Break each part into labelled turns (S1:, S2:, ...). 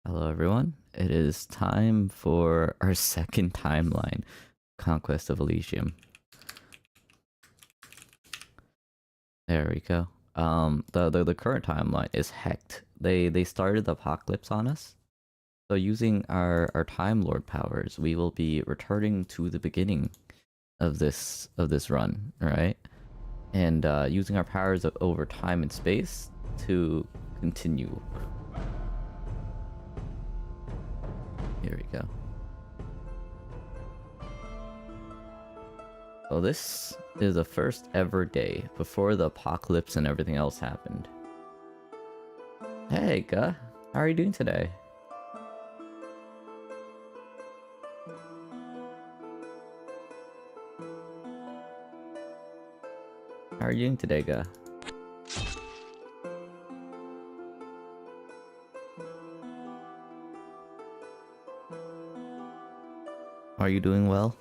S1: Hello, everyone. It is time for our second timeline, Conquest of Elysium. There we go. The current timeline is hecked. They started the apocalypse on us. So using our Time Lord powers, we will be returning to the beginning of this run, right? And using our powers over time and space to continue. Here we go. So this is the first ever day before the apocalypse and everything else happened. Hey, Guh. How are you doing today? How are you doing today, Guh? Are you doing well?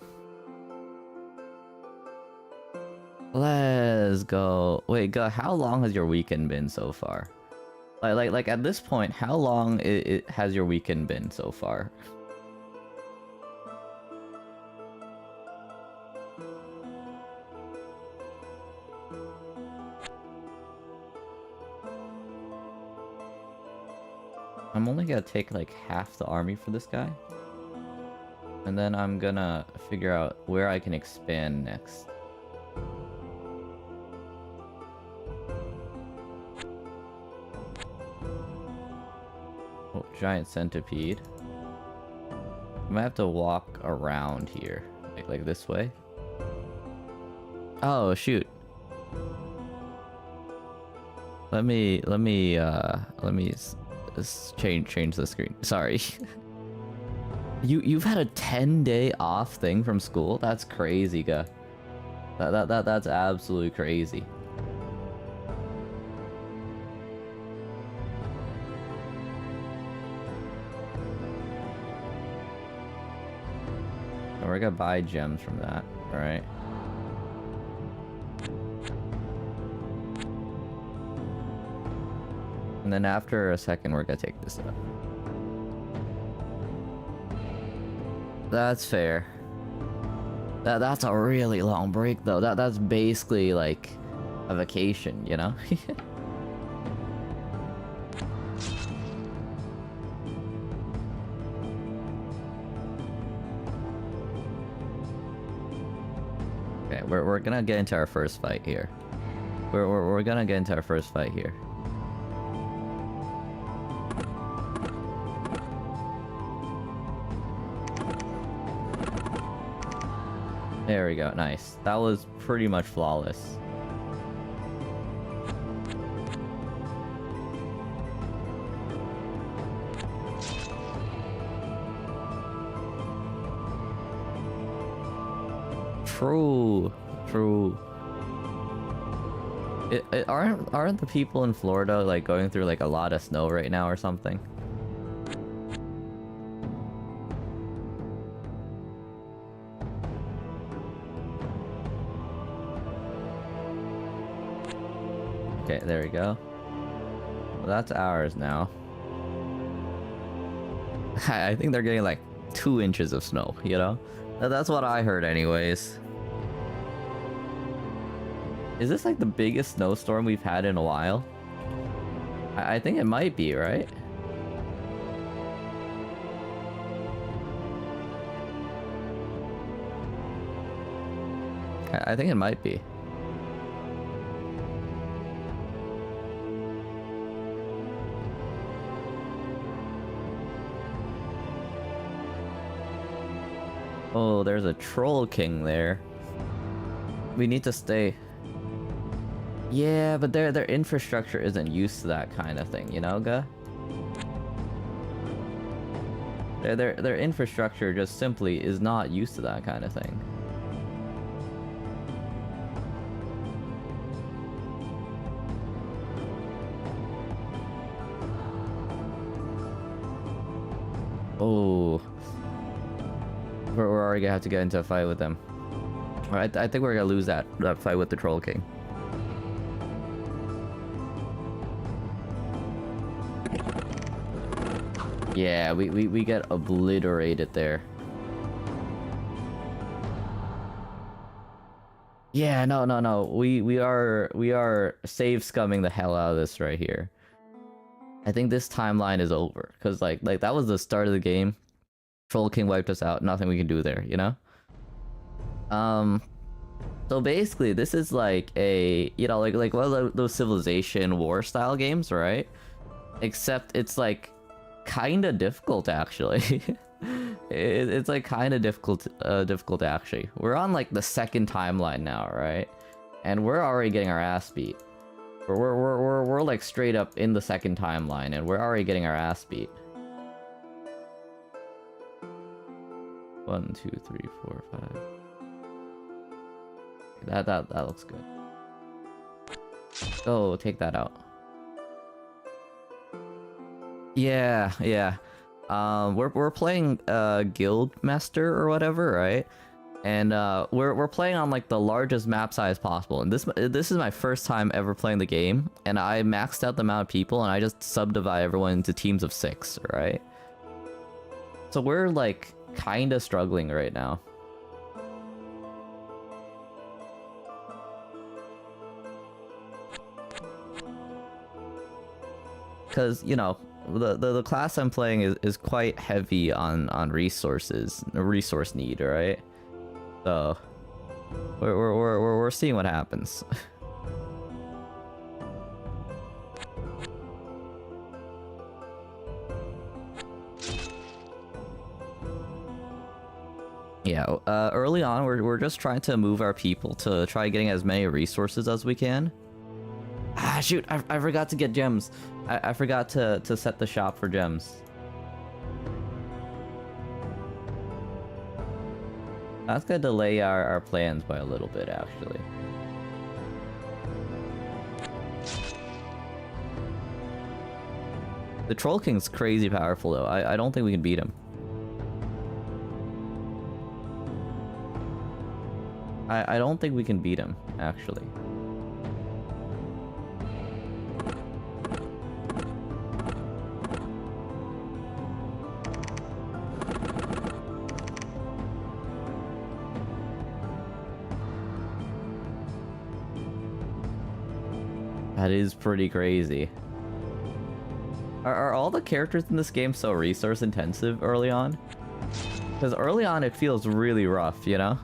S1: Let's go. Wait, Guh, how long has your weekend been so far? Like at this point, how long has your weekend been so far? I'm only gonna take like half the army for this guy. And then I'm gonna figure out where I can expand next. Oh, giant centipede. I might have to walk around here. Like this way. Oh, shoot. Let me change the screen. Sorry. You've had a 10-day off thing from school? That's crazy, Guh. That's absolutely crazy. And we're gonna buy gems from that, alright? And then after a second, we're gonna take this up. That's fair. That's a really long break though. That's basically like a vacation, you know? Okay, we're gonna get into our first fight here. We're gonna get into our first fight here. There we go, nice. That was pretty much flawless. True. Aren't the people in Florida like going through like a lot of snow right now or something? Okay, there we go. Well, that's ours now. I think they're getting like 2 inches of snow, you know? That's what I heard anyways. Is this like the biggest snowstorm we've had in a while? I think it might be, right? I think it might be. Oh, there's a troll king there. We need to stay. Yeah, but their infrastructure isn't used to that kind of thing, you know, Guh? Their infrastructure just simply is not used to that kind of thing. Oh. We're already gonna have to get into a fight with them. Alright, I think we're gonna lose that fight with the Troll King. Yeah, we get obliterated there. Yeah, no. We are save scumming the hell out of this right here. I think this timeline is over because like that was the start of the game. Troll King wiped us out. Nothing we can do there, you know. Um, so basically, this is like a like one of those civilization war style games, right? Except it's like kind of difficult actually. It's like kind of difficult actually. We're on like the second timeline now, right? And we're already getting our ass beat. We're like straight up in the second timeline, and we're already getting our ass beat. 1, 2, 3, 4, 5. That looks good. Oh, take that out. Yeah. We're playing Guildmaster or whatever, right? And we're playing on like the largest map size possible. And this is my first time ever playing the game, and I maxed out the amount of people, and I just subdivide everyone into teams of 6, right? So we're like kind of struggling right now. Because, you know, the class I'm playing is quite heavy on resources, resource need, right? So we're seeing what happens. Yeah, early on we're just trying to move our people to try getting as many resources as we can. Ah, shoot, I forgot to get gems. I forgot to set the shop for gems. That's gonna delay our plans by a little bit, actually. The Troll King's crazy powerful, though. I don't think we can beat him. I don't think we can beat him, actually. That is pretty crazy. Are all the characters in this game so resource intensive early on? Because early on it feels really rough, you know?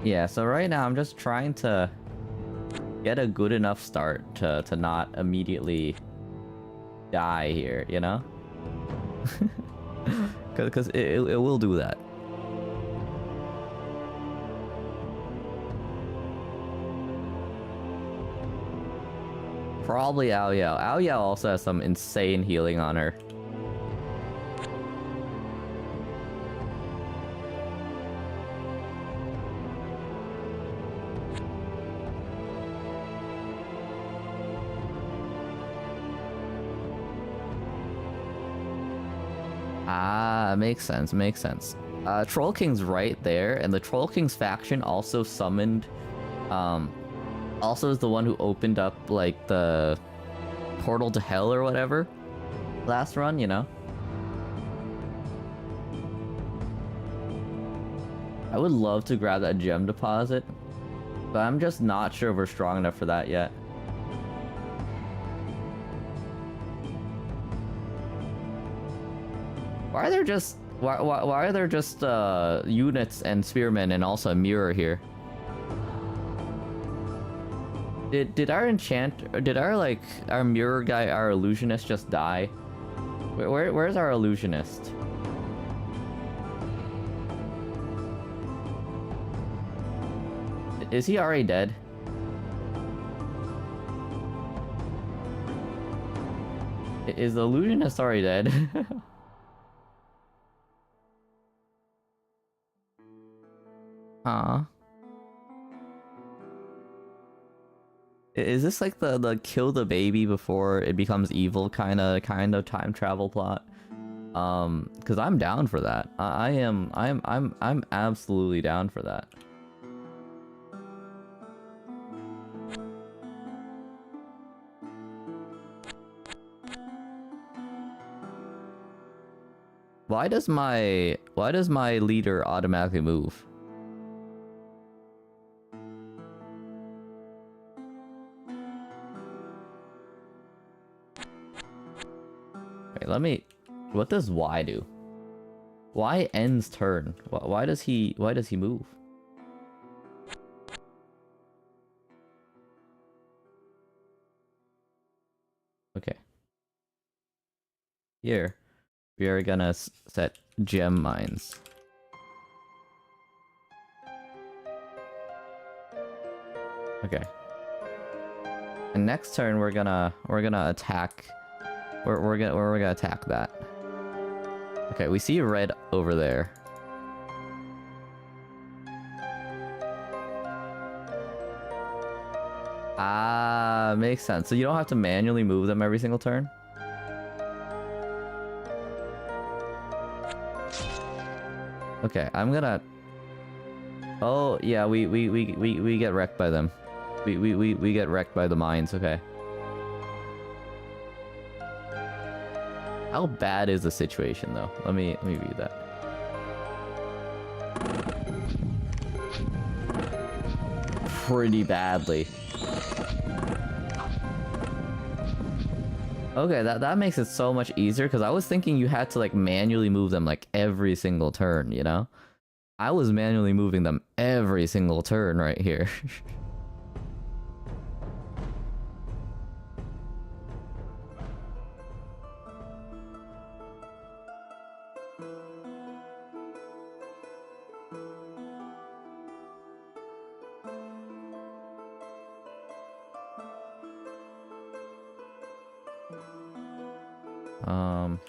S1: Yeah, so right now I'm just trying to get a good enough start to not immediately die here, you know? Because it will do that. Probably Ao Yao. Ao Yao also has some insane healing on her. Ah, makes sense, makes sense. Troll King's right there, and the Troll King's faction also summoned, also is the one who opened up, like, the portal to hell or whatever last run, you know? I would love to grab that gem deposit, but I'm just not sure if we're strong enough for that yet. Why are there just units and spearmen and also a mirror here? Did our mirror guy, our illusionist, just die? Where's our illusionist? Is he already dead? Is the illusionist already dead? Huh? Is this like the kill the baby before it becomes evil kind of time travel plot? Because I'm down for that. I'm absolutely down for that. Why does my leader automatically move? Wait, let me. What does Y do? Y ends turn. Why does he move? Okay. Here, we are gonna set gem mines. Okay. And next turn we're gonna attack. We're gonna attack that. Okay, we see red over there. Ah, makes sense. So you don't have to manually move them every single turn? Okay, I'm gonna... Oh, yeah, we get wrecked by them. We get wrecked by the mines, okay. How bad is the situation, though? Let me view that. Pretty badly. Okay, that makes it so much easier, because I was thinking you had to, like, manually move them, like, every single turn, you know? I was manually moving them every single turn right here.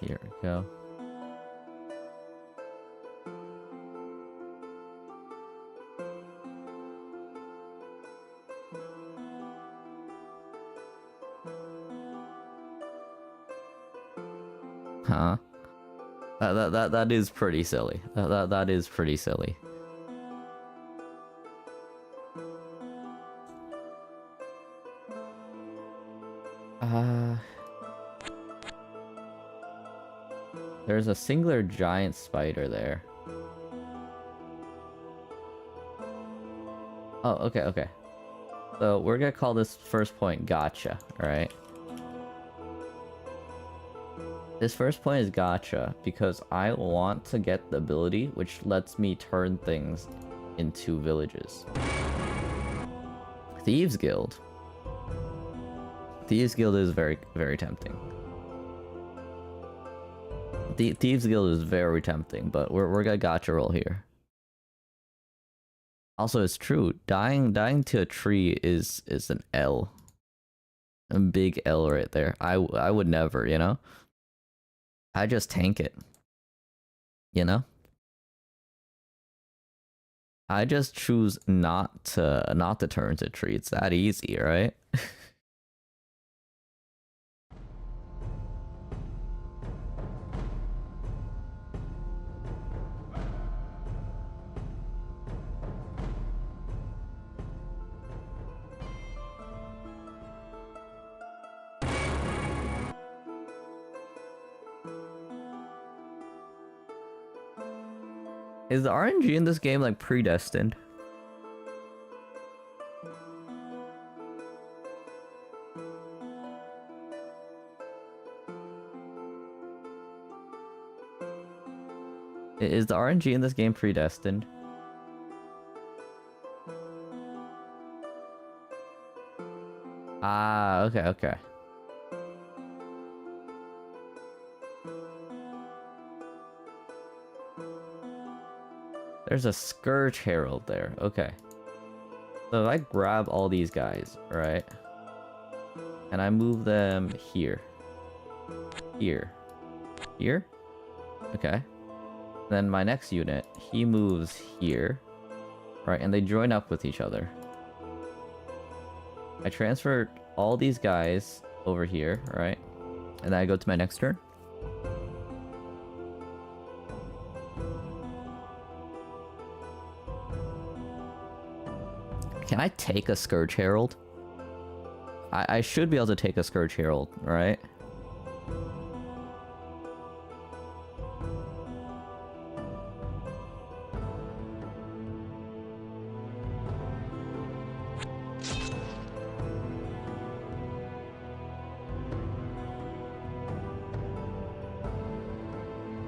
S1: Here we go. Huh? That is pretty silly. That is pretty silly. There's a singular giant spider there. Oh, okay, okay. So we're gonna call this first point gotcha, alright? This first point is gotcha because I want to get the ability which lets me turn things into villages. Thieves Guild. Thieves Guild is very, very tempting. Thieves Guild is very tempting, but we're gonna gotcha roll here. Also, it's true. Dying to a tree is an L. A big L right there. I would never, you know? I just tank it. You know? I just choose not to turn to a tree. It's that easy, right? Is the RNG in this game like predestined? Is the RNG in this game predestined? Ah, okay, okay. There's a Scourge Herald there. Okay. So if I grab all these guys, right? And I move them here. Here. Here? Okay. Then my next unit, he moves here. right? And they join up with each other. I transfer all these guys over here, right? And then I go to my next turn. Can I take a Scourge Herald? I should be able to take a Scourge Herald, right?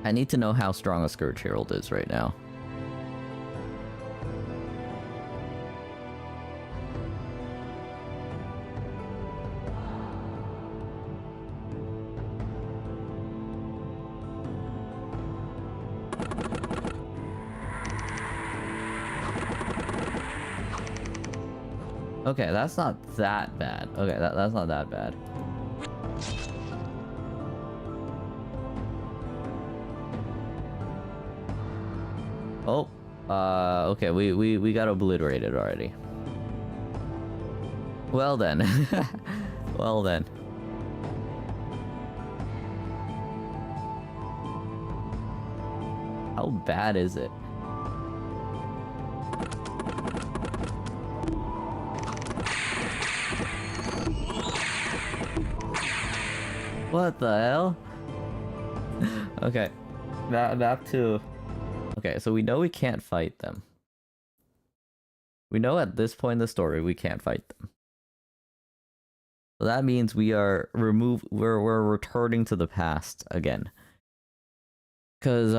S1: I need to know how strong a Scourge Herald is right now. Okay, that's not that bad. Okay, that's not that bad. Oh, okay, we got obliterated already. Well then. Well then. How bad is it? What the hell? Okay, back to... Okay, so we know we can't fight them. We know at this point in the story we can't fight them. So that means we are we're returning to the past again. Cause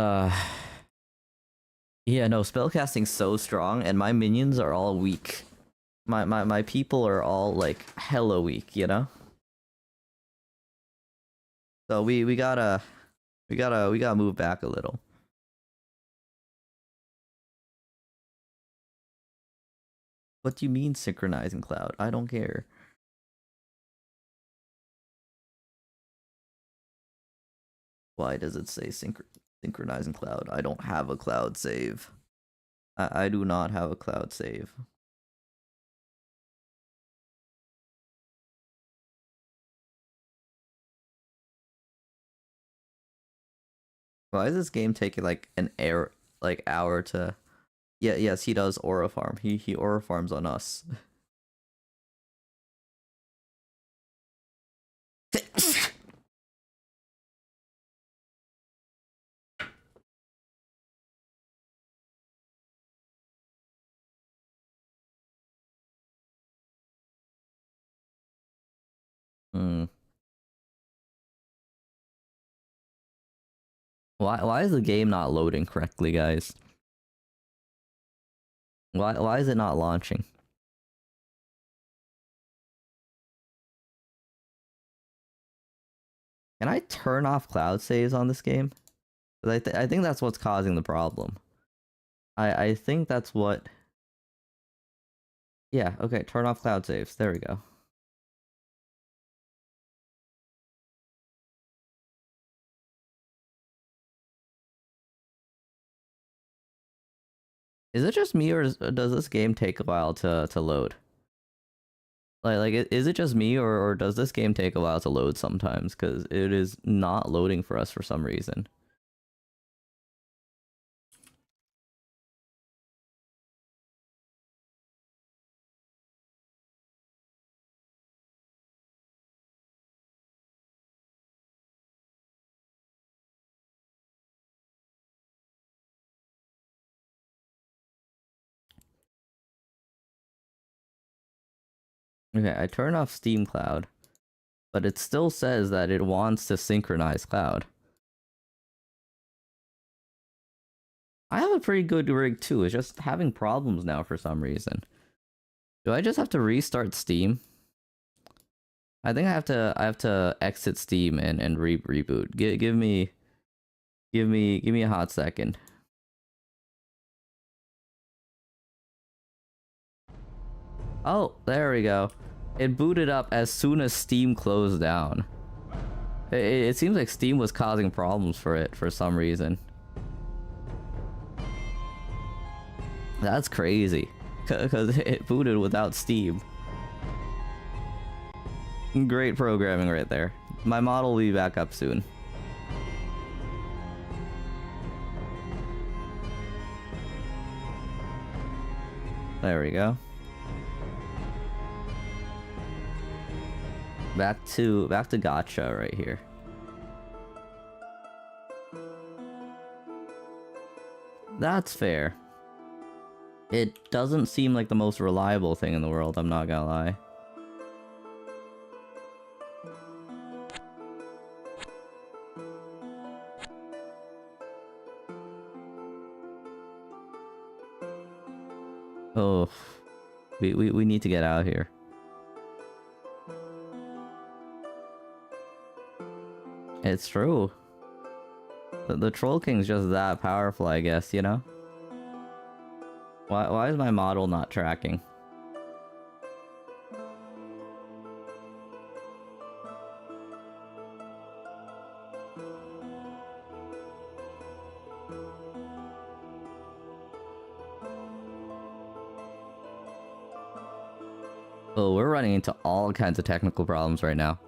S1: yeah, no, spellcasting's so strong and my minions are all weak. My people are all like hella weak, you know? So we gotta move back a little. What do you mean synchronizing cloud? I don't care. Why does it say synchronizing cloud? I don't have a cloud save. I do not have a cloud save. Why is this game taking like an hour to... Yeah, yes, he does aura farm. He aura farms on us. Hmm. Why is the game not loading correctly, guys? Why is it not launching? Can I turn off cloud saves on this game? 'Cause I think that's what's causing the problem. I think that's what... Yeah, okay, turn off cloud saves. There we go. Is it just me, or does this game take a while to load? Is it just me, or does this game take a while to load sometimes? Because it is not loading for us for some reason. Okay, I turn off Steam Cloud, but it still says that it wants to synchronize Cloud. I have a pretty good rig too, it's just having problems now for some reason. Do I just have to restart Steam? I think I have to exit Steam and reboot. Give me a hot second. Oh, there we go. It booted up as soon as Steam closed down. It seems like Steam was causing problems for it for some reason. That's crazy. Because it booted without Steam. Great programming right there. My model will be back up soon. There we go. Back to gotcha right here. That's fair. It doesn't seem like the most reliable thing in the world, I'm not gonna lie. Oh, we need to get out of here. It's true. The Troll King's just that powerful, I guess, you know? Why is my model not tracking? Oh, we're running into all kinds of technical problems right now.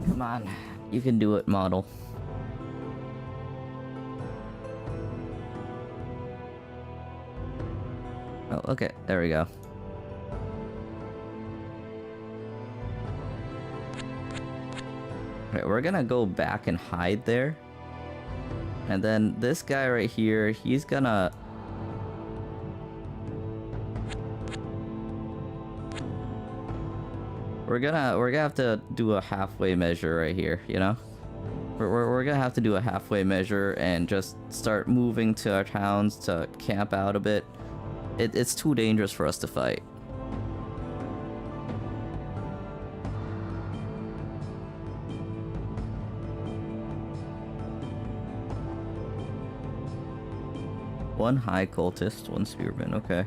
S1: Come on, you can do it, model. Oh, okay, there we go. Okay, we're gonna go back and hide there. And then this guy right here, he's gonna... We're gonna have to do a halfway measure right here, you know? We're gonna have to do a halfway measure and just start moving to our towns to camp out a bit. It's too dangerous for us to fight. One high cultist, one spearman, okay.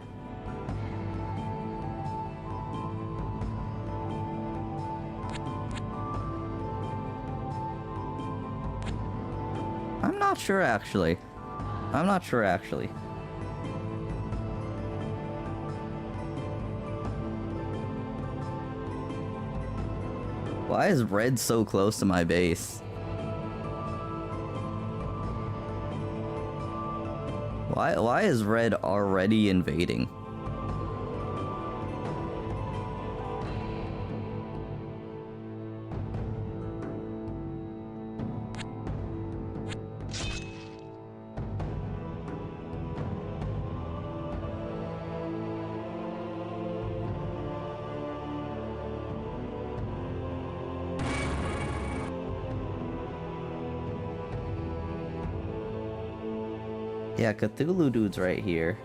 S1: I'm not sure actually. Why is red so close to my base? Why is red already invading? Yeah, Cthulhu dude's right here.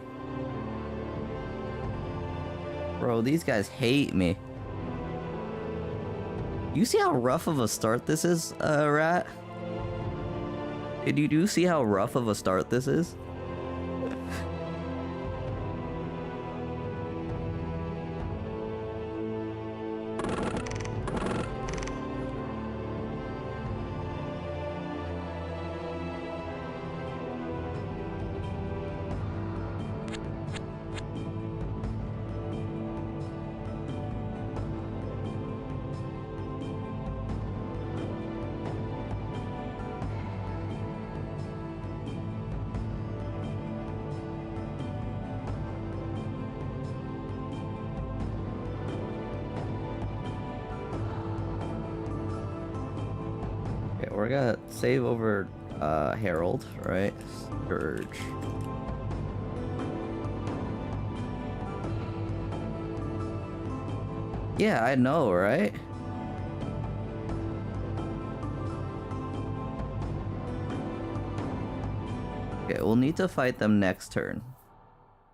S1: Bro, these guys hate me. You see how rough of a start this is, Rat? Did you see how rough of a start this is? We're gonna save over Herald, right? Scourge. Yeah, I know, right? Okay, we'll need to fight them next turn.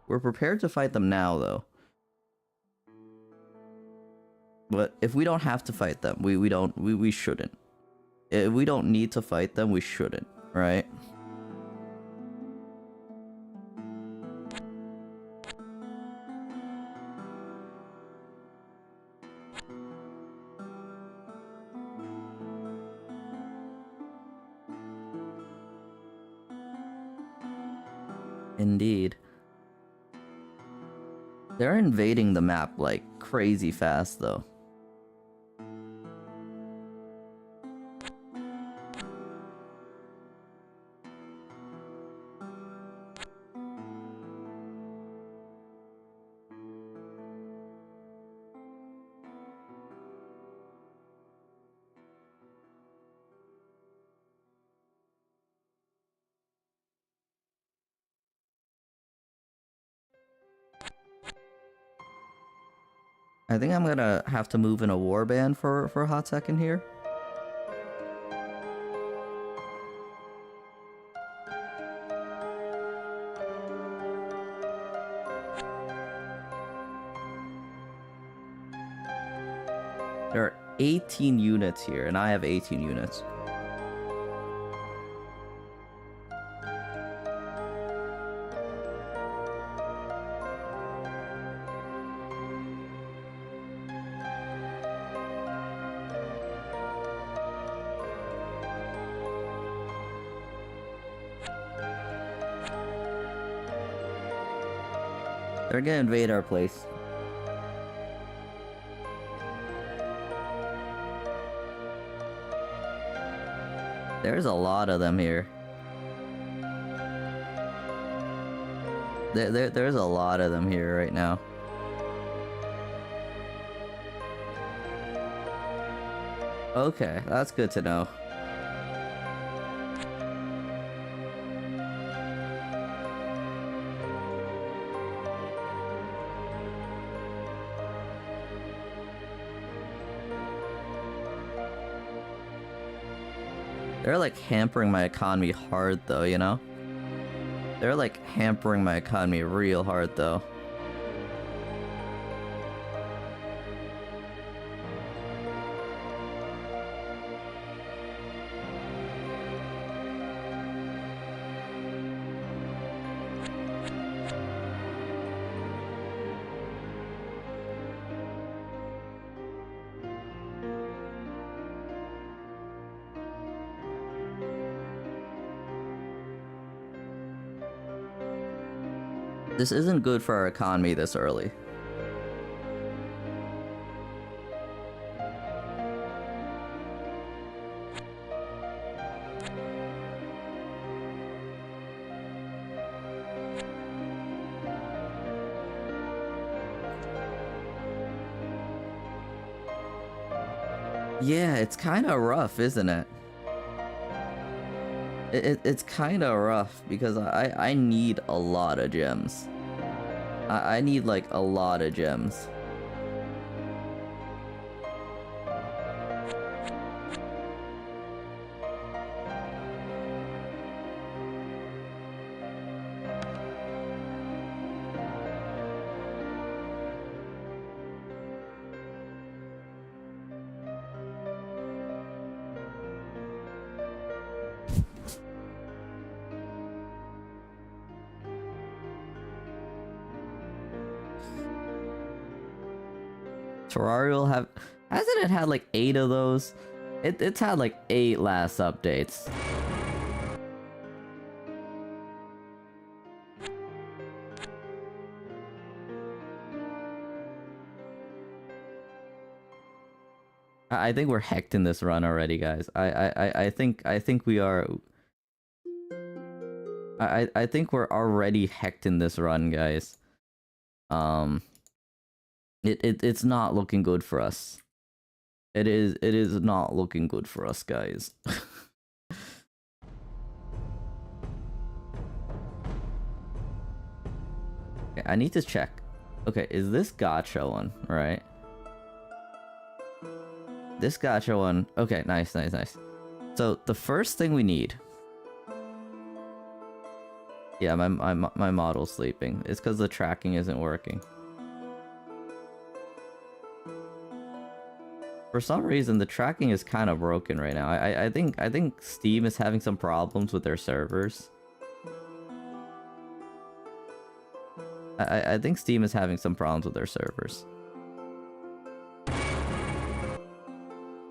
S1: We're prepared to fight them now, though. But if we don't have to fight them, we shouldn't. If we don't need to fight them, we shouldn't, right? Indeed. They're invading the map like crazy fast though. I think I'm gonna have to move in a warband for a hot second here. There are 18 units here, and I have 18 units. They're gonna invade our place. There's a lot of them here. There's a lot of them here right now. Okay, that's good to know. They're like hampering my economy hard though, you know? They're like hampering my economy real hard though. This isn't good for our economy this early. Yeah, it's kind of rough, isn't it? It's kind of rough because I need a lot of gems. I need like a lot of gems. Terraria will have... Hasn't it had like 8 of those? It's had like 8 last updates. I think we're hecked in this run already, guys. I think we are... I think we're already hecked in this run, guys. It's not looking good for us. It is not looking good for us, guys. Okay, I need to check. Okay, is this gacha one, right? This gacha one. Okay, nice. So the first thing we need. Yeah, my model's sleeping. It's because the tracking isn't working. For some reason, the tracking is kind of broken right now. I think Steam is having some problems with their servers. I think Steam is having some problems with their servers.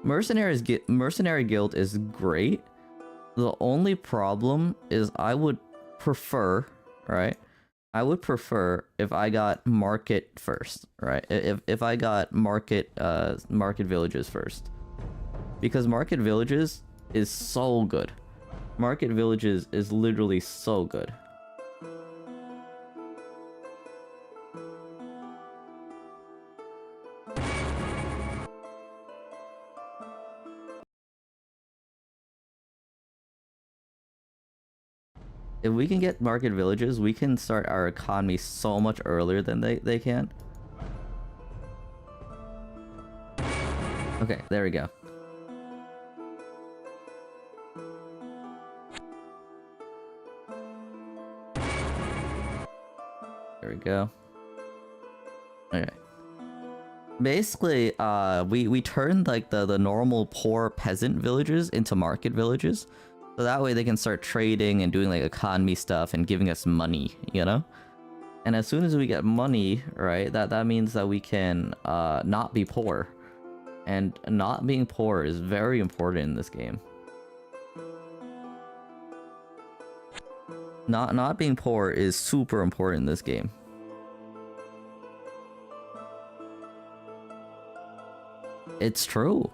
S1: Mercenary Guild is great. The only problem is I would prefer, right? I would prefer if I got market first, right? If I got market villages first. Because market villages is so good. Market villages is literally so good. If we can get market villages, we can start our economy so much earlier than they can. Okay, there we go. There we go. Okay. Basically, we turned like the normal poor peasant villages into market villages. So that way they can start trading and doing like economy stuff and giving us money, you know? And as soon as we get money, right, that means that we can not be poor. And not being poor is very important in this game. Not being poor is super important in this game. It's true.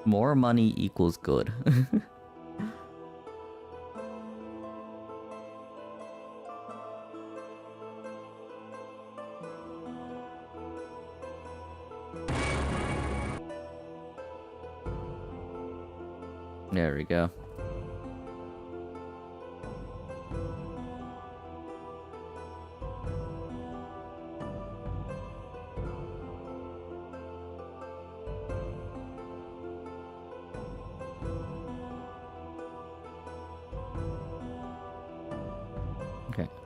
S1: More money equals good. There we go.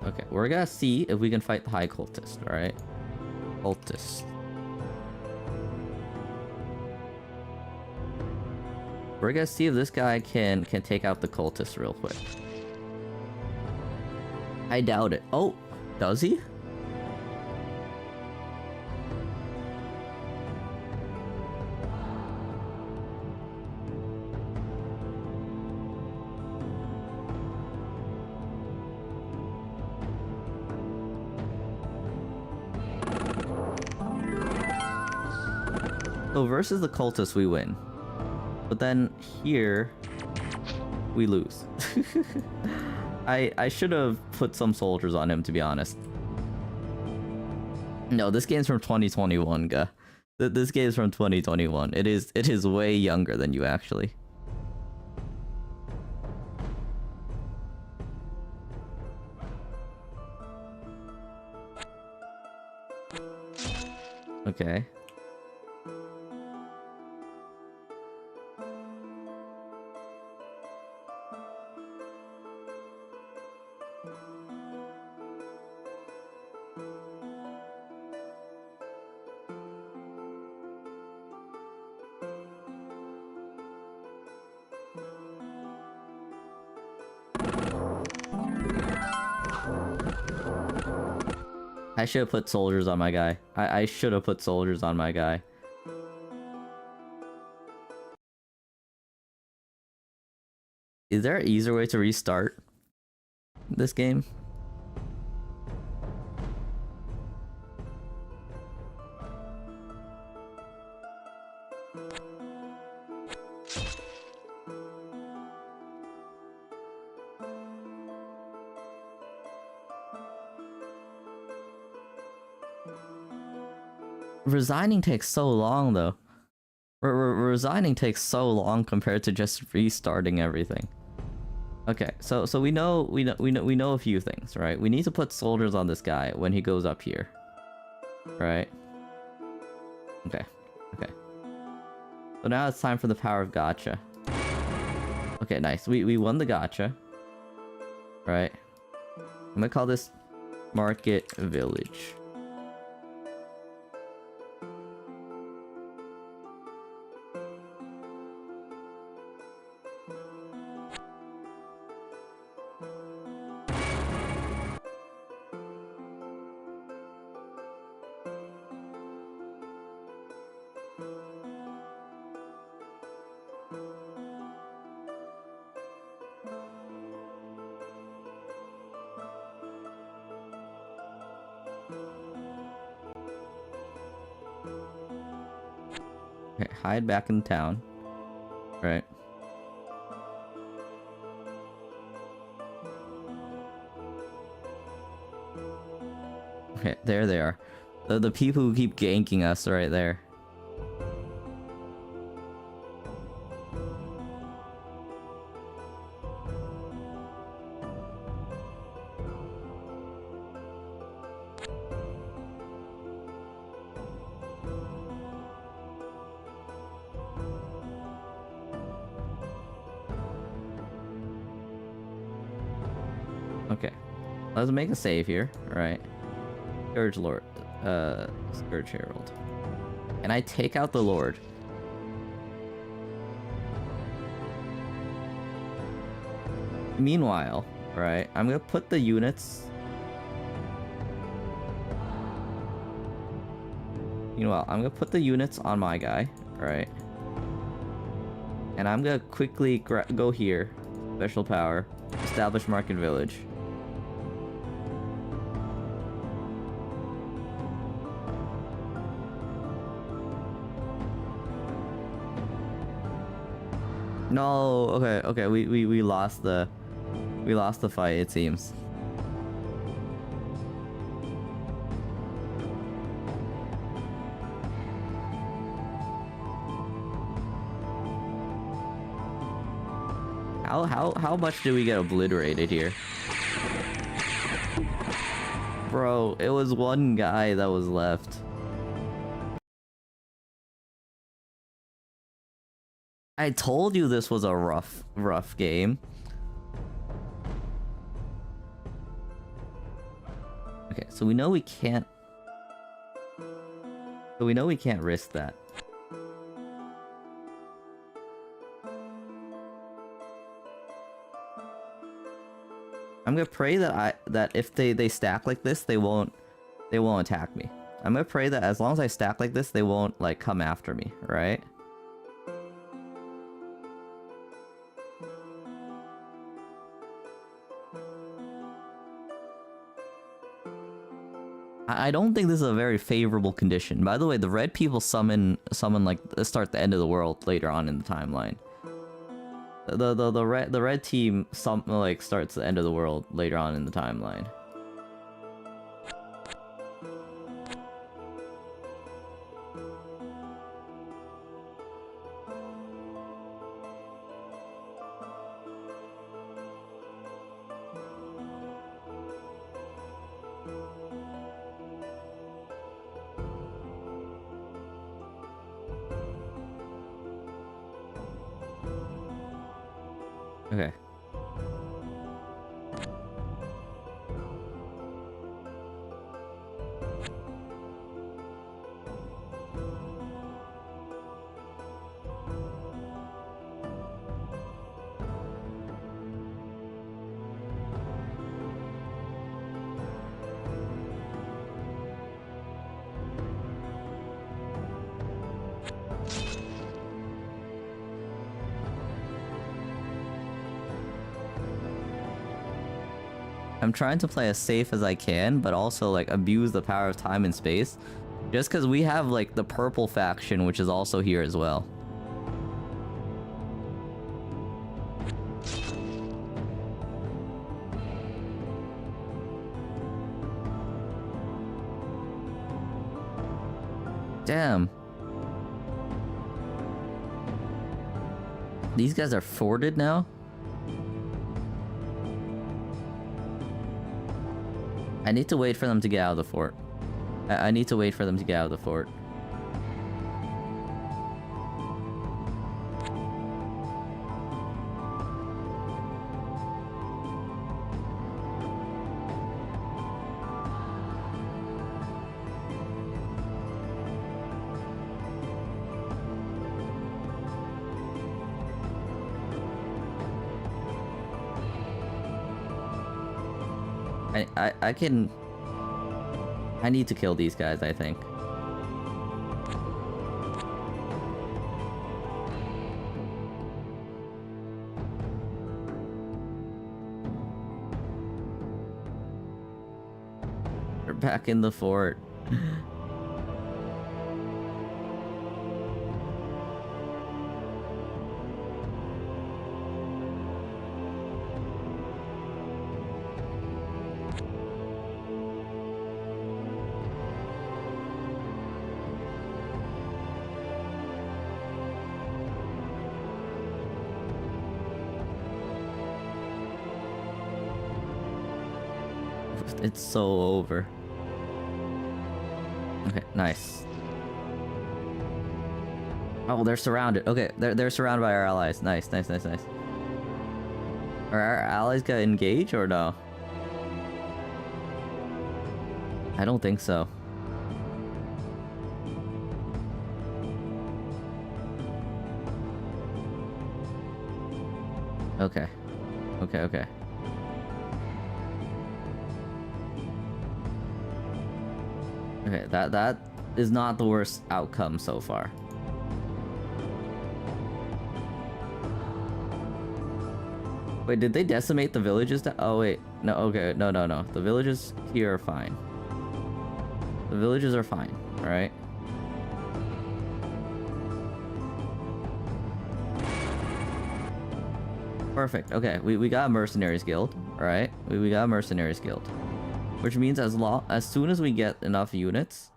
S1: Okay, we're gonna see if we can fight the High Cultist, alright? Cultist. We're gonna see if this guy can take out the Cultist real quick. I doubt it. Oh, does he? So versus the Cultists, we win. But then here, we lose. I should have put some soldiers on him, to be honest. No, this game's from 2021, guy. This game's from 2021. It is way younger than you, actually. Okay. I should have put soldiers on my guy. I should have put soldiers on my guy. Is there an easier way to restart this game? Resigning takes so long, though. Resigning takes so long compared to just restarting everything. Okay, so we know a few things, right? We need to put soldiers on this guy when he goes up here, right? Okay. So now it's time for the power of gacha. Okay, nice. We won the gacha, right? I'm gonna call this Market Village. Okay, hide back in town. Right. Okay, there they are. The people who keep ganking us right there. Okay. Let's make a save here. Alright. Scourge Lord. Scourge Herald. And I take out the Lord. Meanwhile, right, I'm gonna put the units... Meanwhile, I'm gonna put the units on my guy, right? And I'm gonna quickly go here. Special power. Establish Market Village. No, okay, we lost the fight, it seems. How much do we get obliterated here? Bro, it was one guy that was left. I told you this was a rough game. Okay, so we know we can't... So we know we can't risk that. I'm gonna pray that if they stack like this, they won't attack me. I'm gonna pray that as long as I stack like this, they won't like come after me, right? I don't think this is a very favorable condition. By the way, the red people summon like start the end of the world later on in the timeline. The red team like starts the end of the world later on in the timeline. Okay. I'm trying to play as safe as I can, but also like abuse the power of time and space. Just because we have like the purple faction, which is also here as well. Damn. These guys are forted now? I need to wait for them to get out of the fort. I need to wait for them to get out of the fort. I can... I need to kill these guys, I think. They're back in the fort. It's so over. Okay, nice. Oh, they're surrounded. Okay, they're surrounded by our allies. Nice, nice, nice, nice. Are our allies gonna engage or no? I don't think so. Okay. Okay, okay. Okay, that is not the worst outcome so far. Wait, did they decimate the villages? Oh wait, no. Okay, no, no, no. The villages here are fine. The villages are fine. All right. Perfect. Okay, we got a mercenaries guild. All right, we got a mercenaries guild, which means as soon as we get enough units,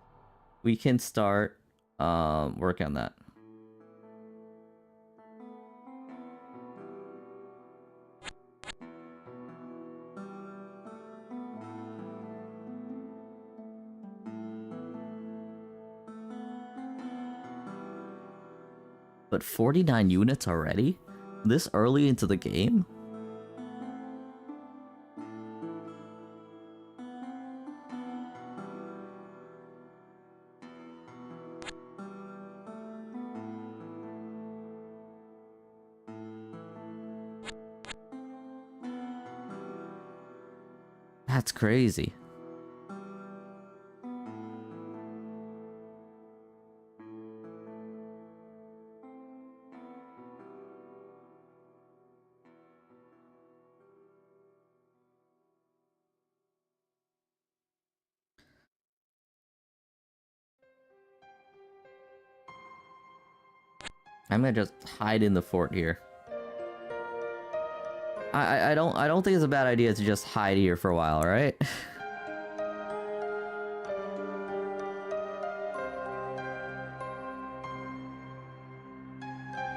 S1: we can start working on that. But 49 units already? This early into the game? That's crazy. I'm gonna just hide in the fort here. I don't think it's a bad idea to just hide here for a while, right?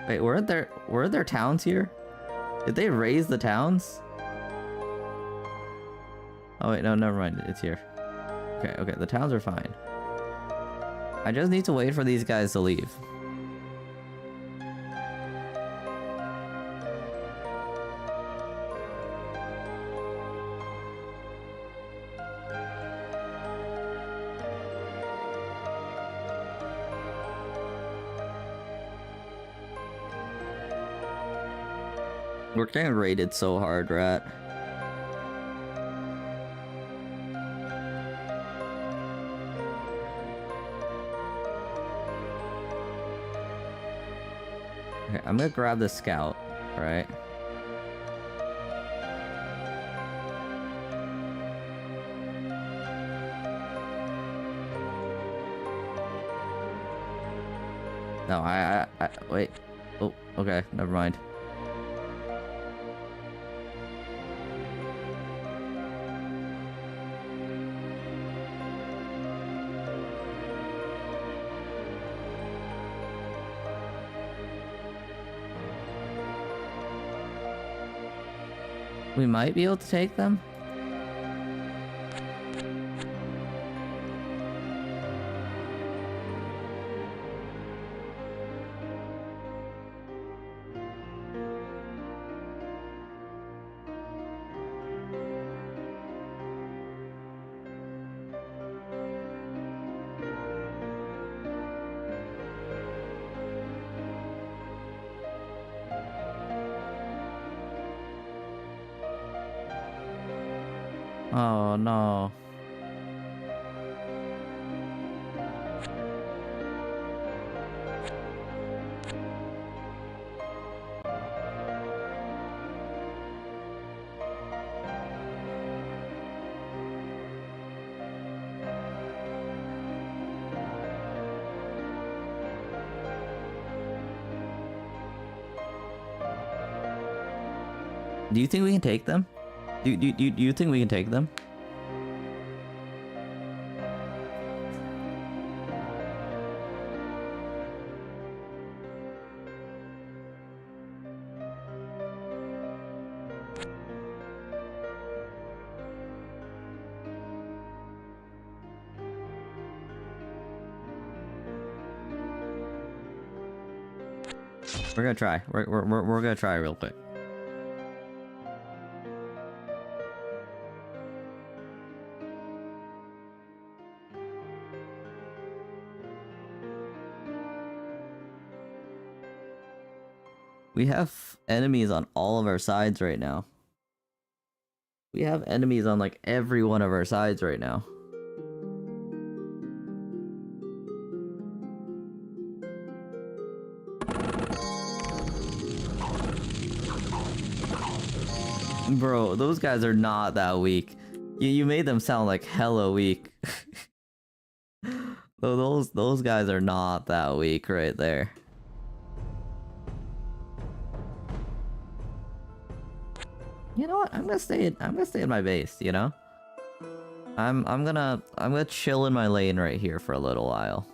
S1: Wait, weren't there towns here? Did they raise the towns? Oh wait, no, never mind. It's here. Okay, okay, the towns are fine. I just need to wait for these guys to leave. We're getting raided so hard, Rat. Okay, I'm gonna grab the scout, right? No, I wait. Oh, okay, never mind. We might be able to take them. Oh no. Do you think we can take them? Do you think we can take them? We're gonna try. We're gonna try real quick. We have enemies on all of our sides right now. We have enemies on like every one of our sides right now. Bro, those guys are not that weak. You made them sound like hella weak. Those guys are not that weak right there. You know what? I'm gonna stay in my base, you know? I'm gonna chill in my lane right here for a little while.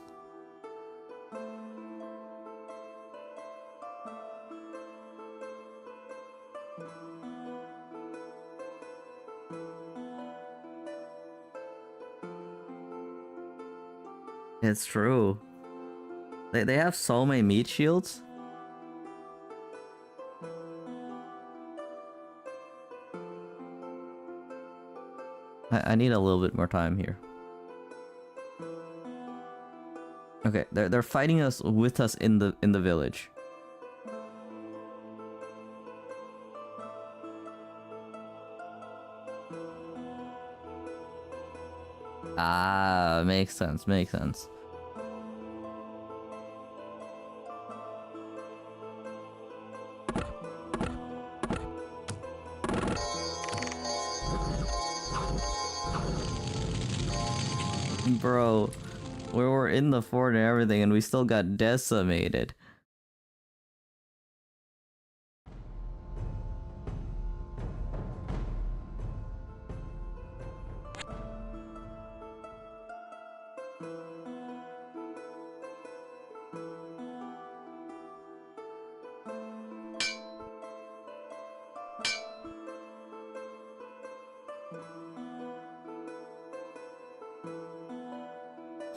S1: It's true. They have so many meat shields. I need a little bit more time here. Okay, they're fighting us with us in the village. Ah, makes sense, makes sense. Bro, we were in the fort and everything and we still got decimated.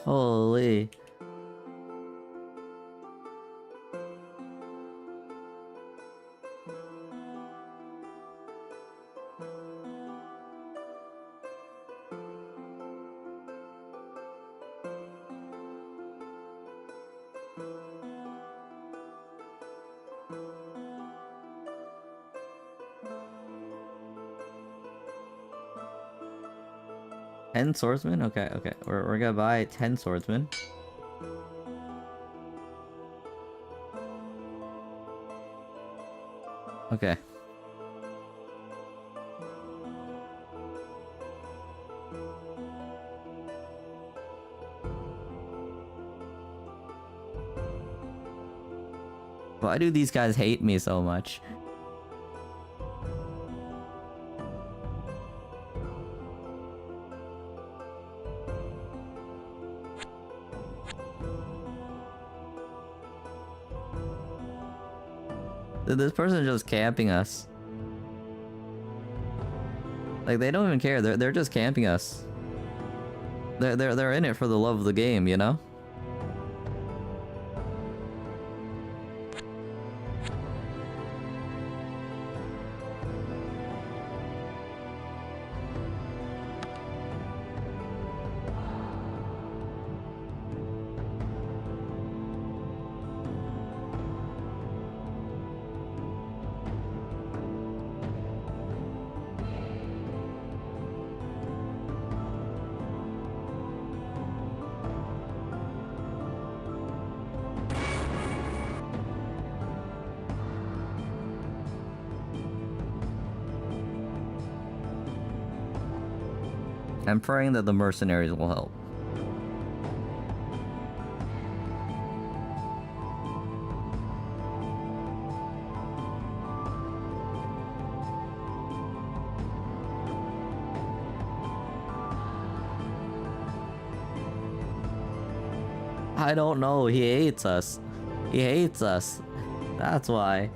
S1: Holy. Ten swordsmen? Okay, okay. We're gonna buy 10 swordsmen. Okay. Why do these guys hate me so much? This person is just camping us. Like, they don't even care. They're just camping us. They're in it for the love of the game, you know? I'm praying that the mercenaries will help. I don't know, he hates us. He hates us. That's why.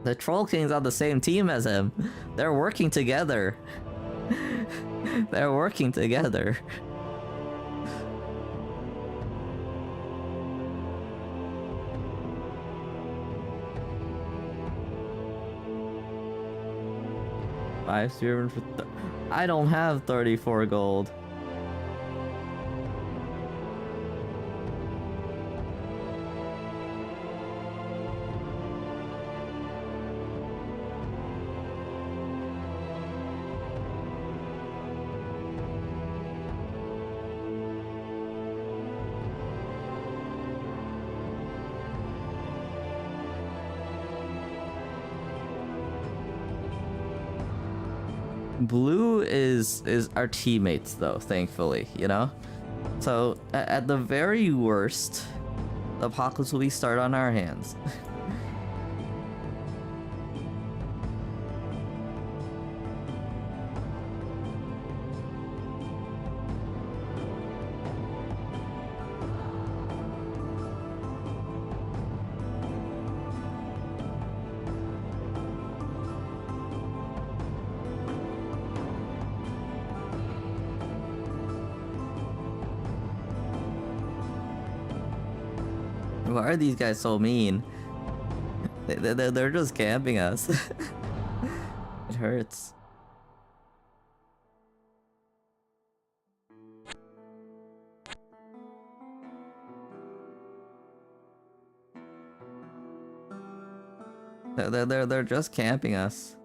S1: The Troll King's on the same team as him. They're working together. They're working together. Five spearmen for I don't have 34 gold. Blue is our teammates though, thankfully, you know? So at the very worst, the apocalypse will be start on our hands. Why are these guys so mean? They're just camping us. It hurts. They're just camping us.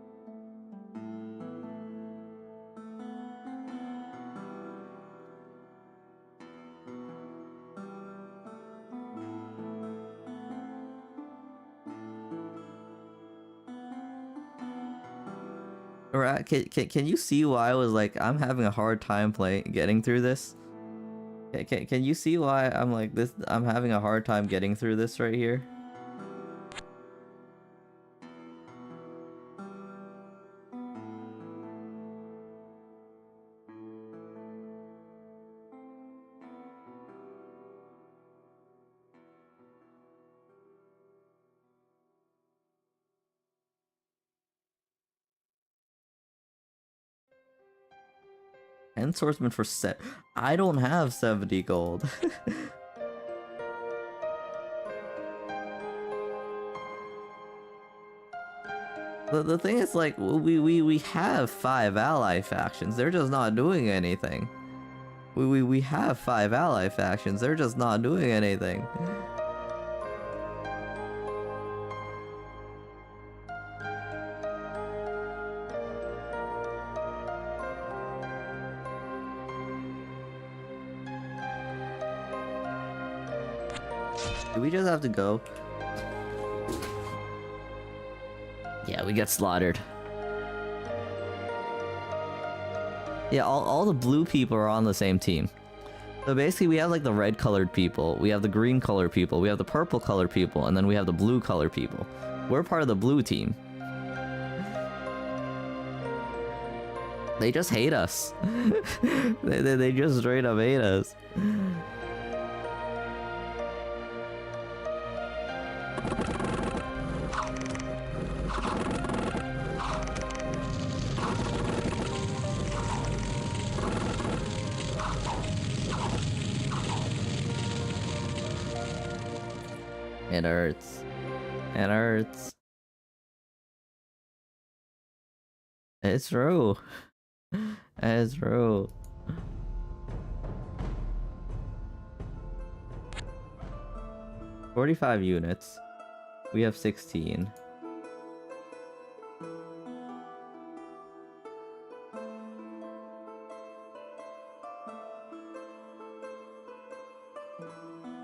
S1: Right, can you see why I was like, I'm having a hard time getting through this? Can you see why I'm like this? I'm having a hard time getting through this right here. And swordsman for set. I don't have 70 gold. The thing is, like, we have 5 ally factions. They're just not doing anything. We have 5 ally factions. They're just not doing anything. Do we just have to go? Yeah, we get slaughtered. Yeah, all the blue people are on the same team. So basically we have like the red colored people, we have the green colored people, we have the purple colored people, and then we have the blue colored people. We're part of the blue team. They just hate us. they just straight up hate us. It hurts. It hurts. It's true. It's true. $45 units. We have 16.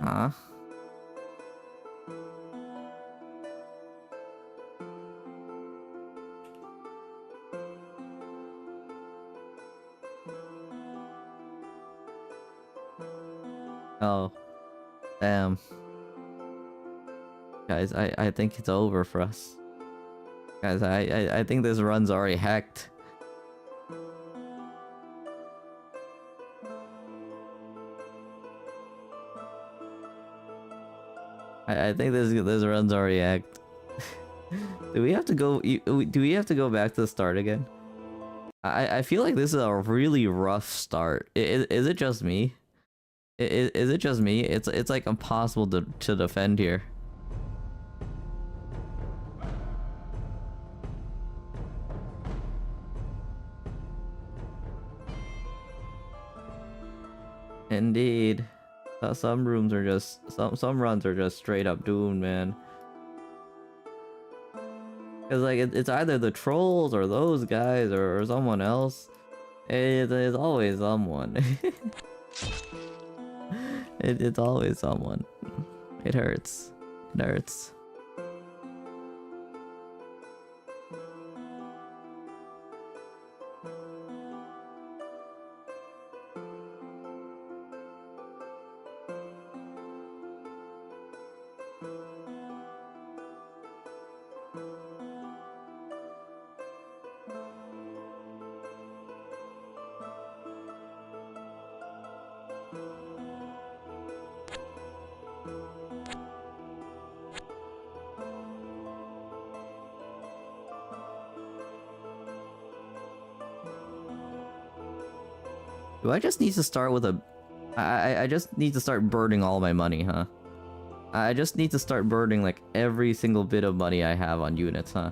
S1: Huh? Oh, damn. Guys, I think it's over for us. Guys, I think this run's already hacked. I think this run's already hacked. Do we have to go? Do we have to go back to the start again? I feel like this is a really rough start. Is it just me? Is it just me? It's like impossible to defend here. Indeed. Some rooms are just some runs are just straight up doomed, man. Cause like it's either the trolls or those guys or someone else. It's always someone. It's always someone. It hurts. It hurts. Do I just need to start with a... I just need to start burning all my money, huh? I just need to start burning like every single bit of money I have on units, huh?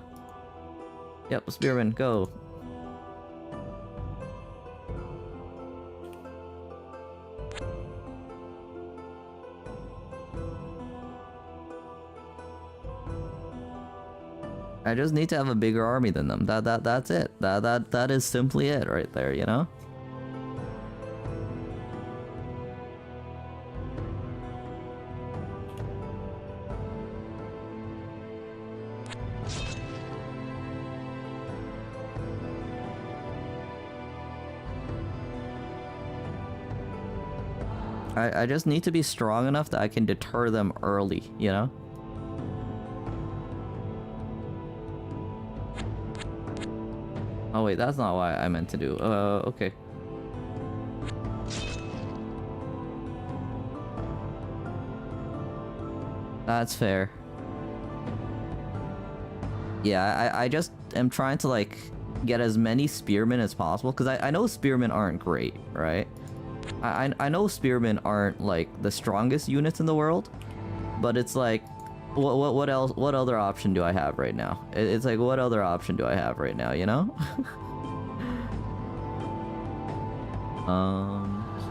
S1: Yep, Spearman, go. I just need to have a bigger army than them. That's it. That is simply it right there, you know? I just need to be strong enough that I can deter them early, you know? Oh wait, that's not what I meant to do. Okay. That's fair. Yeah, I just am trying to like get as many spearmen as possible because I know spearmen aren't great, right? I know spearmen aren't like the strongest units in the world, but it's like, what else? What other option do I have right now? It's like, what other option do I have right now? You know?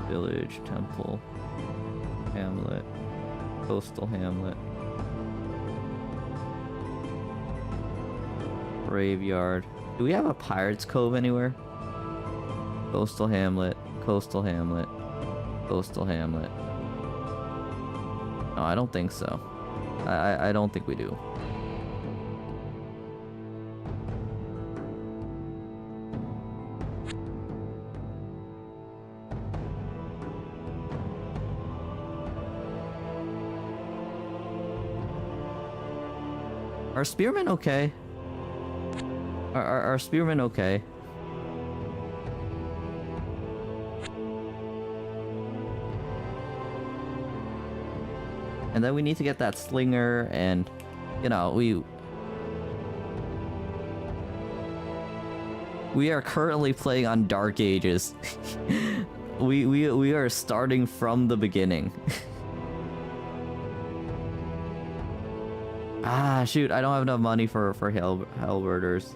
S1: Village, temple, hamlet, coastal hamlet, graveyard. Do we have a pirate's cove anywhere? Coastal hamlet. Coastal hamlet. Coastal hamlet. No, I don't think so. I don't think we do. Are spearmen okay? Are spearmen okay? And then we need to get that slinger, and you know, we are currently playing on Dark Ages. we are starting from the beginning. Ah, shoot, I don't have enough money for halberders.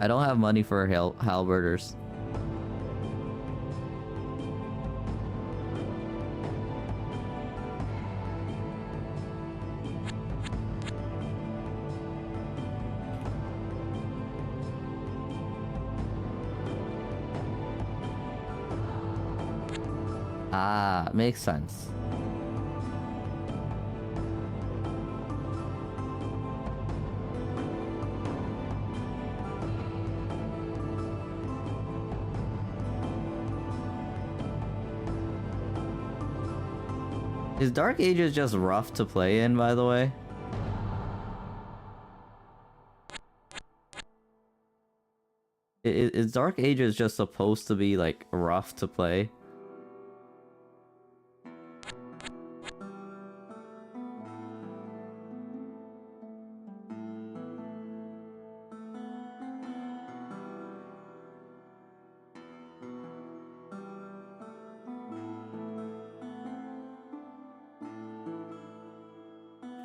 S1: I don't have money for halberders. Ah, makes sense. Is Dark Ages just rough to play in, by the way? Is Dark Ages just supposed to be like rough to play?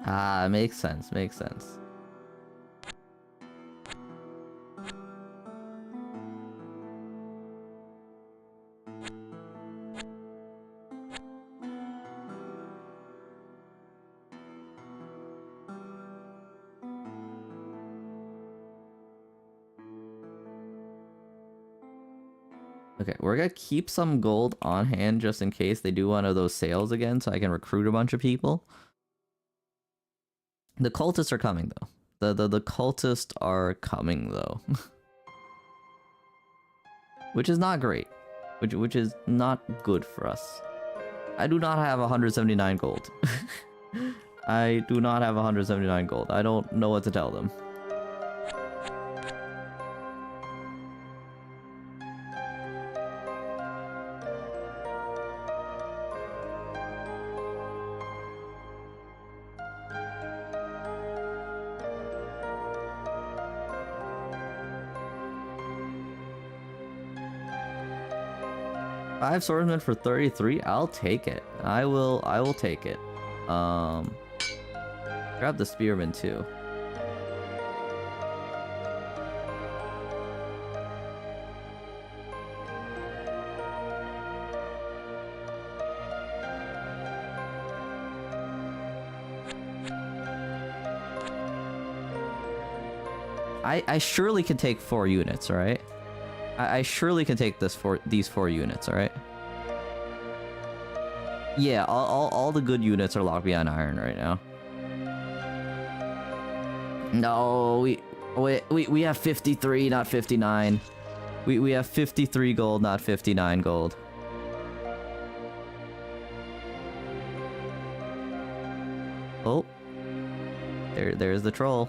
S1: Ah, makes sense, makes sense. Okay, we're gonna keep some gold on hand just in case they do one of those sales again so I can recruit a bunch of people. The cultists are coming though. The cultists are coming though. Which is not great. Which is not good for us. I do not have 179 gold. I do not have 179 gold. I don't know what to tell them. Five swordsmen for 33. I'll take it. I will take it. Grab the spearman too. I surely can take 4 units, right? I surely can take these 4 units, alright? Yeah, all the good units are locked behind iron right now. No, we have 53, not 59. We have 53 gold, not 59 gold. Oh. There's the troll.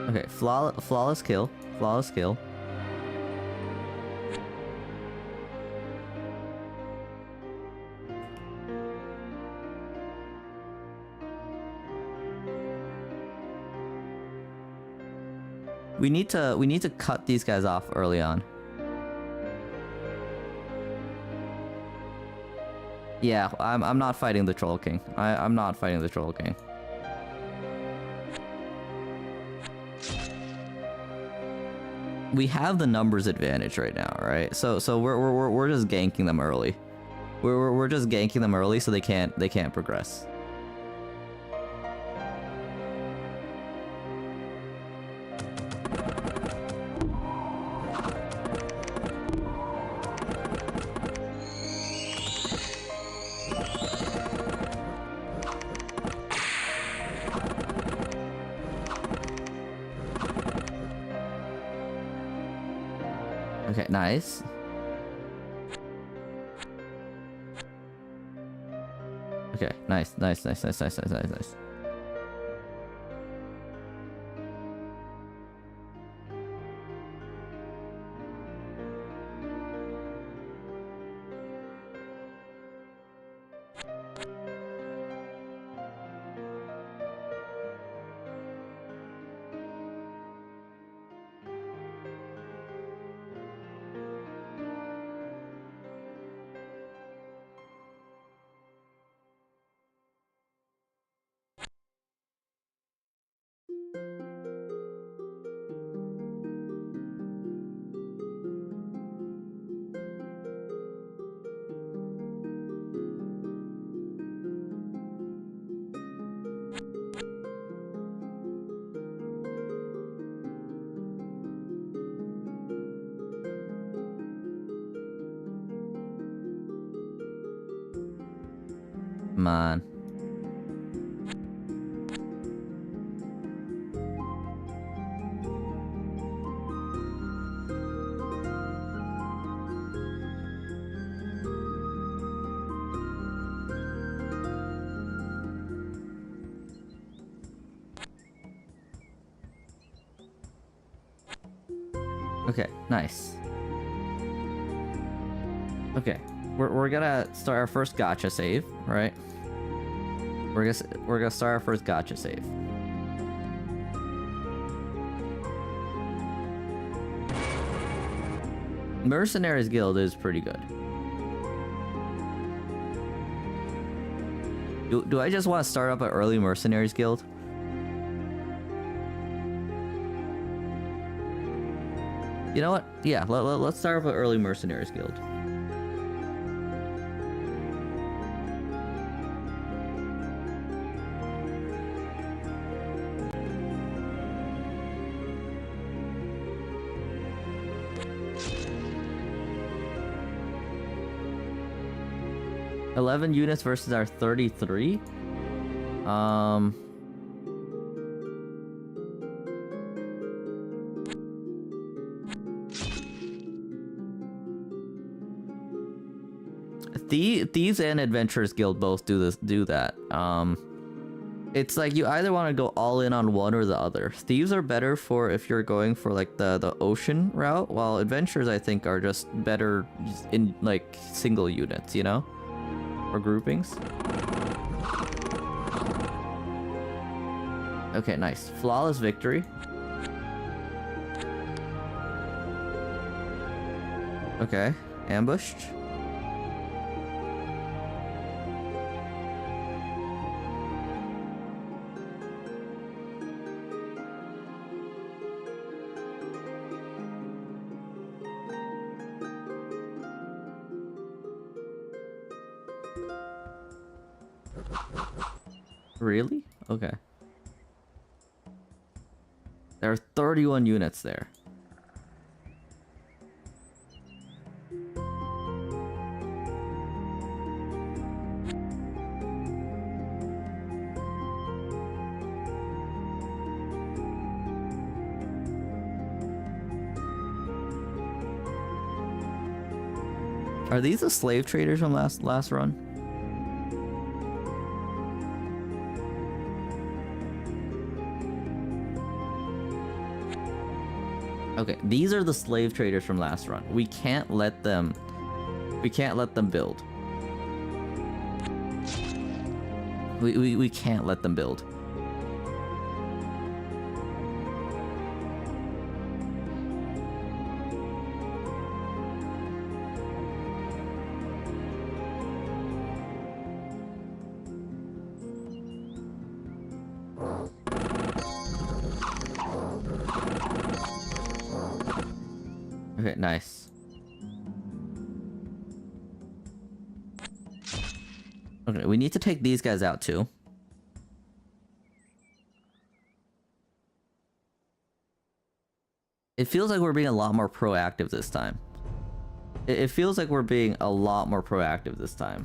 S1: Okay, flawless kill. Flawless kill. We need to cut these guys off early on. Yeah, I'm not fighting the Troll King. I'm not fighting the Troll King. We have the numbers advantage right now, right? So we're just ganking them early. We're just ganking them early so they can't progress. Okay, nice. Okay, nice. Man. Okay, nice. Okay, we're gonna start our first gacha save, right? We're gonna start our first gacha save. Mercenaries Guild is pretty good. Do I just want to start up an early Mercenaries Guild? You know what? Yeah, let's start up an early Mercenaries Guild. $11 units versus our 33. Thieves and Adventurers Guild both do that. It's like you either want to go all in on one or the other. Thieves are better for if you're going for like the ocean route, while Adventurers I think are just better in like single units, you know? Or groupings. Okay, nice. Flawless victory. Okay, ambushed. Really? Okay. There are 31 units there. Are these the slave traders from last run? Okay, these are the slave traders from last run. We can't let them build. We can't let them build. Okay, nice. Okay, we need to take these guys out too. It feels like we're being a lot more proactive this time. It feels like we're being a lot more proactive this time.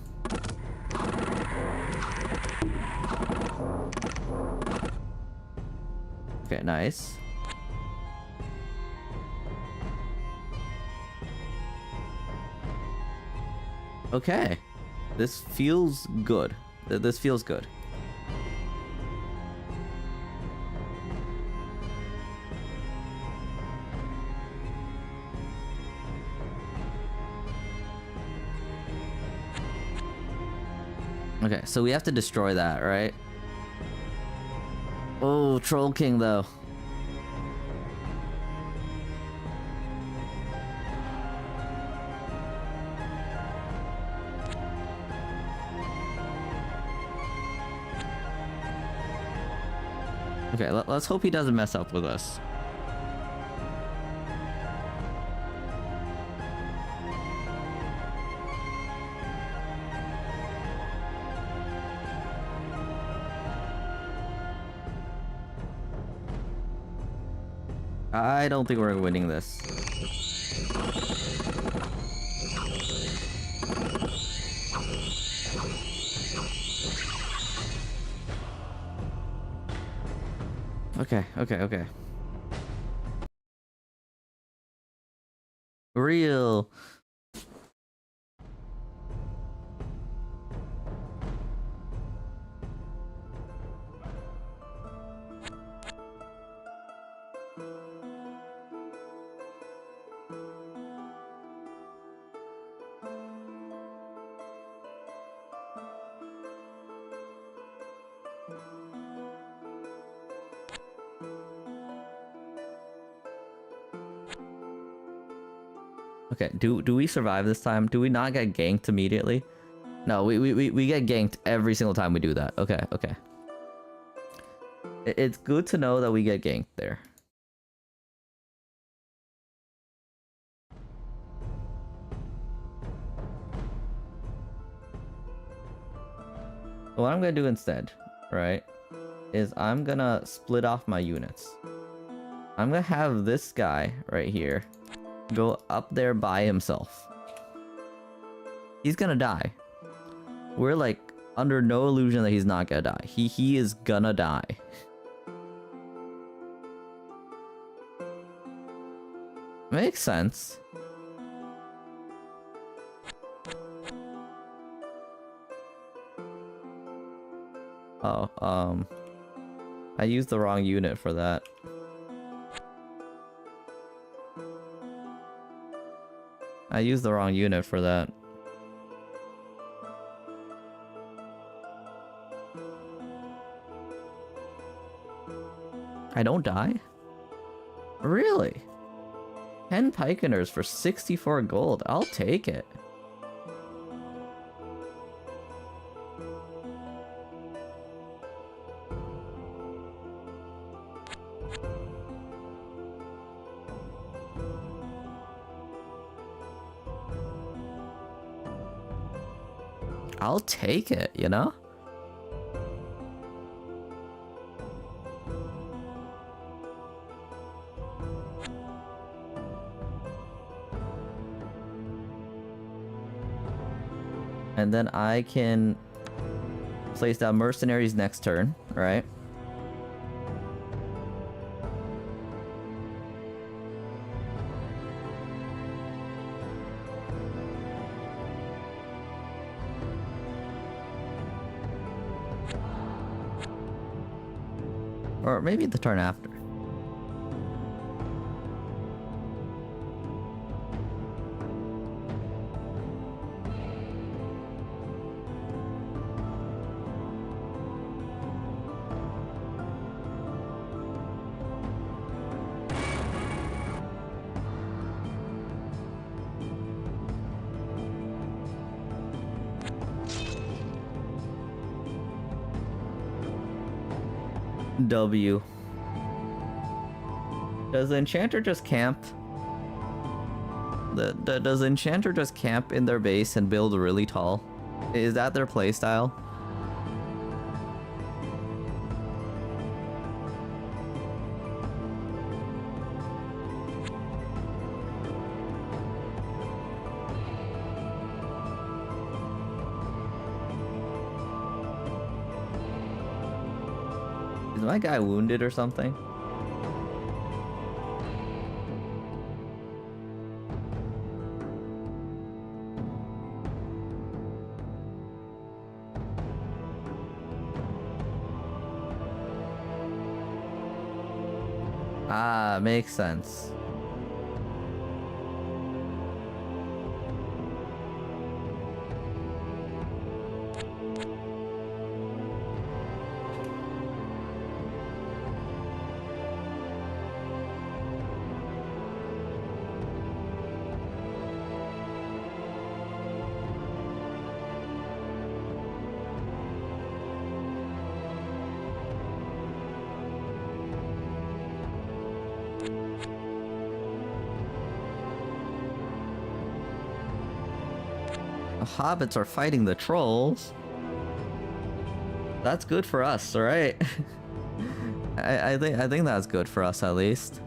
S1: Okay, nice. Okay. This feels good. This feels good. Okay, so we have to destroy that, right? Oh, Troll King, though. Okay, let's hope he doesn't mess up with us. I don't think we're winning this. Okay. Real. Okay, do we survive this time? Do we not get ganked immediately? No, we get ganked every single time we do that. Okay, okay. It's good to know that we get ganked there. What I'm gonna do instead, right, is I'm gonna split off my units. I'm gonna have this guy right here go up there by himself. He's gonna die. We're like under no illusion that he's not gonna die. He is gonna die. Makes sense. Oh, I used the wrong unit for that. I used the wrong unit for that. I don't die? Really? 10 Pikeners for 64 gold. I'll take it. I'll take it, you know? And then I can place down mercenaries next turn, right? Or maybe the turn after. W. Does the enchanter just camp? Does the enchanter just camp in their base and build really tall? Is that their playstyle? Is my guy wounded or something? Ah, makes sense. The hobbits are fighting the trolls. That's good for us, right? I think that's good for us at least.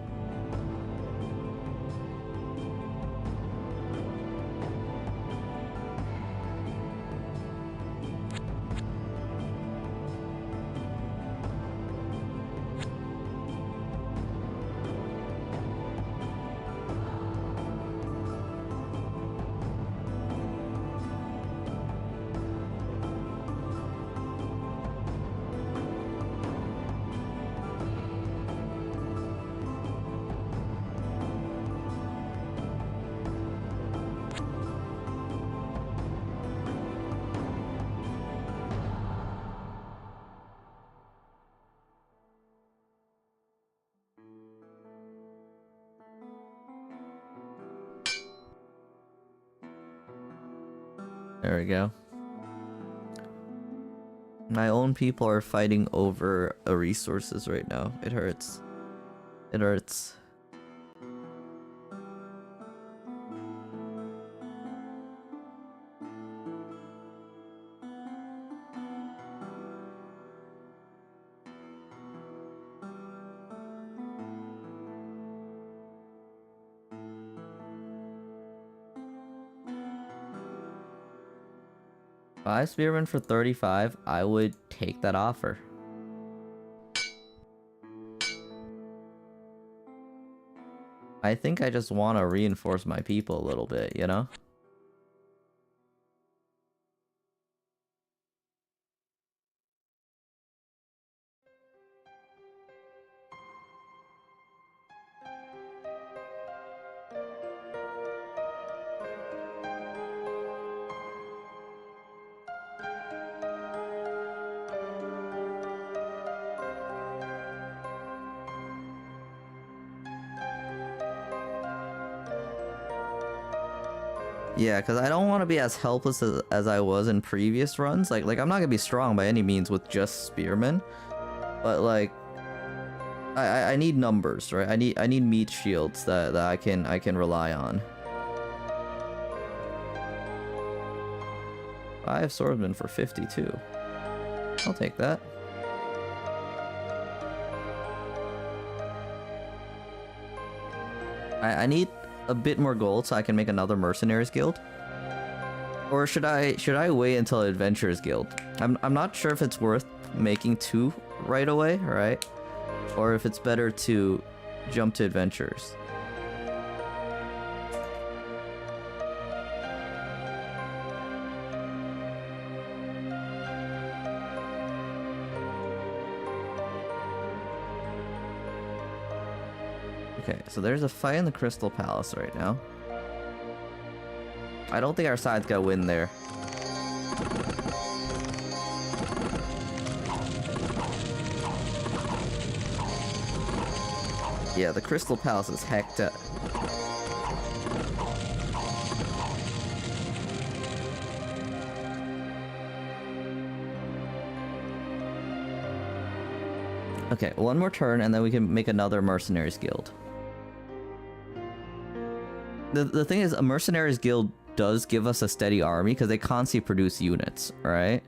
S1: There we go. My own people are fighting over resources right now. It hurts. It hurts. Five spearmen for 35, I would take that offer. I think I just want to reinforce my people a little bit, you know? Yeah, because I don't want to be as helpless as I was in previous runs. Like I'm not gonna be strong by any means with just spearmen, but like I need numbers, right? I need meat shields that I can rely on. I have swordsmen for 52. I'll take that. I need a bit more gold so I can make another mercenaries guild. Or should I wait until adventurers guild? I'm not sure if it's worth making two right away, right? Or if it's better to jump to adventurers. Okay, so there's a fight in the Crystal Palace right now. I don't think our side's gonna win there. Yeah, the Crystal Palace is hecked up. Okay, one more turn and then we can make another mercenaries guild. The thing is, a mercenaries guild does give us a steady army because they constantly produce units, right?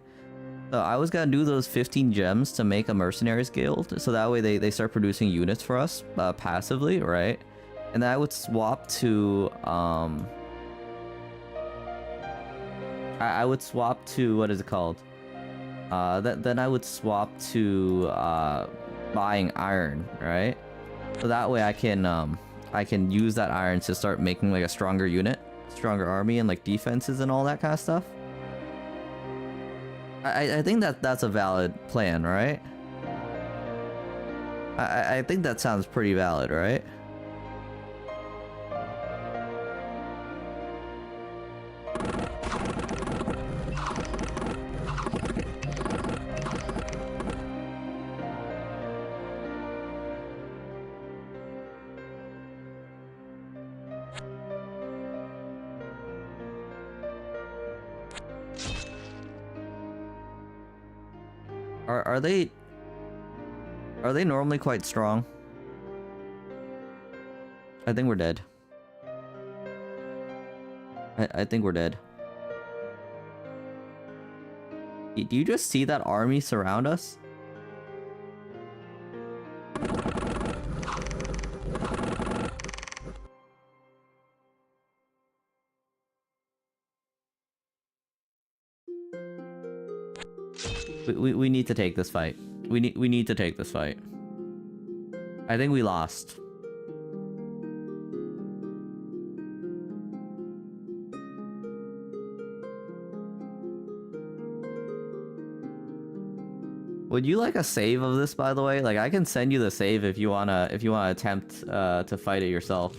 S1: So I was gonna do those 15 gems to make a mercenaries guild, so that way they start producing units for us passively, right? And then I would swap to I would swap to, what is it called? Then I would swap to buying iron, right? So that way I can use that iron to start making like a stronger unit, stronger army, and like defenses and all that kind of stuff. I think that's a valid plan, right? I think that sounds pretty valid, right? Are they normally quite strong? I think we're dead. I think we're dead. Do you just see that army surround us? We need to take this fight. We need to take this fight. I think we lost. Would you like a save of this, by the way? Like, I can send you the save if you wanna attempt to fight it yourself.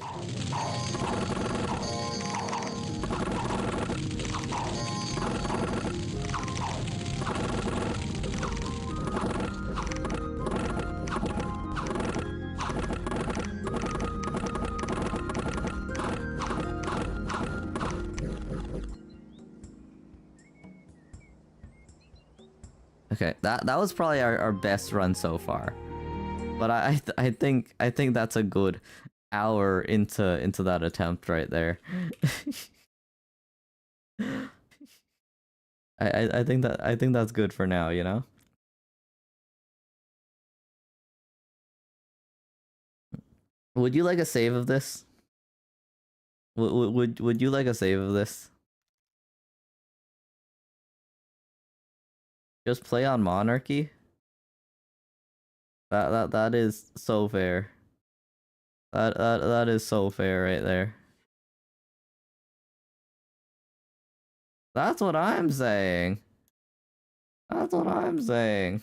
S1: Okay, that was probably our best run so far. But I think that's a good hour into that attempt right there. I think that's good for now, you know? Would you like a save of this? Would you like a save of this? Just play on monarchy? That is so fair. That is so fair right there. That's what I'm saying. That's what I'm saying.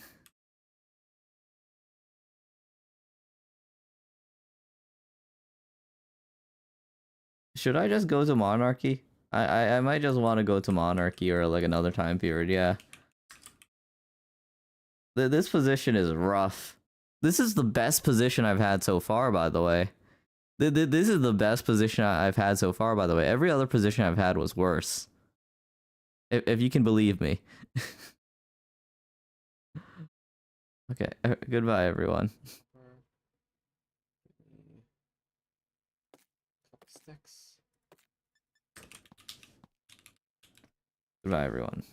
S1: Should I just go to monarchy? I might just want to go to monarchy or like another time period, yeah. This position is rough. This is the best position I've had so far, by the way. This is the best position I've had so far, by the way. Every other position I've had was worse. If you can believe me. Okay, goodbye, everyone.
S2: Couple sticks.
S1: Goodbye, everyone.